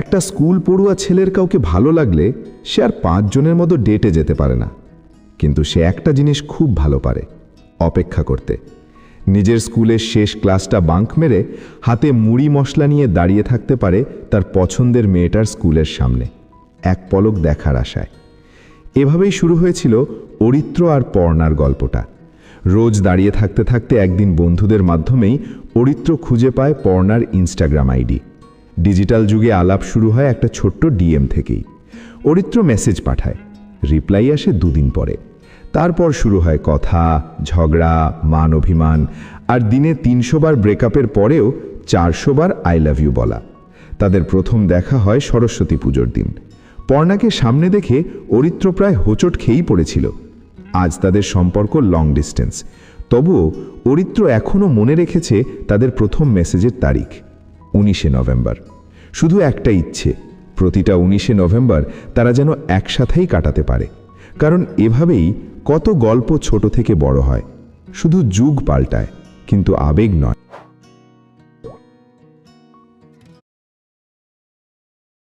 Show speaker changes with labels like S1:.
S1: একটা স্কুল পড়ুয়া ছেলের কাউকে ভালো লাগলে সে আর 5 জনের মতো ডেটে যেতে পারে না, কিন্তু সে একটা জিনিস খুব ভালো পারে, অপেক্ষা করতে। নিজের স্কুলের শেষ ক্লাসটা বাঙ্ক মেরে হাতে মুড়ি মশলা নিয়ে দাঁড়িয়ে থাকতে পারে তার পছন্দের মেয়েটার স্কুলের সামনে, এক পলক দেখার আশায়। এভাবেই শুরু হয়েছিল অরিত্র আর পর্ণার গল্পটা। রোজ দাঁড়িয়ে থাকতে থাকতে একদিন বন্ধুদের মাধ্যমেই অরিত্র খুঁজে পায় পর্ণার ইনস্টাগ্রাম আইডি। ডিজিটাল যুগে আলাপ শুরু হয় একটা ছোট্ট ডিএম থেকেই। অরিত্র মেসেজ পাঠায়, রিপ্লাই আসে 2 দিন পরে। তারপর শুরু হয় কথা, ঝগড়া, মান অভিমান, আর দিনে 300 বার ব্রেকআপের পরেও 400 বার আই লাভ ইউ বলা। তাদের প্রথম দেখা হয় সরস্বতী পুজোর দিন। পর্ণাকে সামনে দেখে অরিত্র প্রায় হোঁচট খেয়েই পড়েছিল। আজ তাদের সম্পর্ক লং ডিস্টেন্স, তবুও অরিত্র এখনও মনে রেখেছে তাদের প্রথম মেসেজের তারিখ 19শে নভেম্বর। শুধু একটা ইচ্ছে, প্রতিটা 19শে নভেম্বর তারা যেন একসাথেই কাটাতে পারে। কারণ এভাবেই কত গল্প ছোট থেকে বড় হয়। শুধু যুগ পাল্টায়, কিন্তু আবেগ নয়।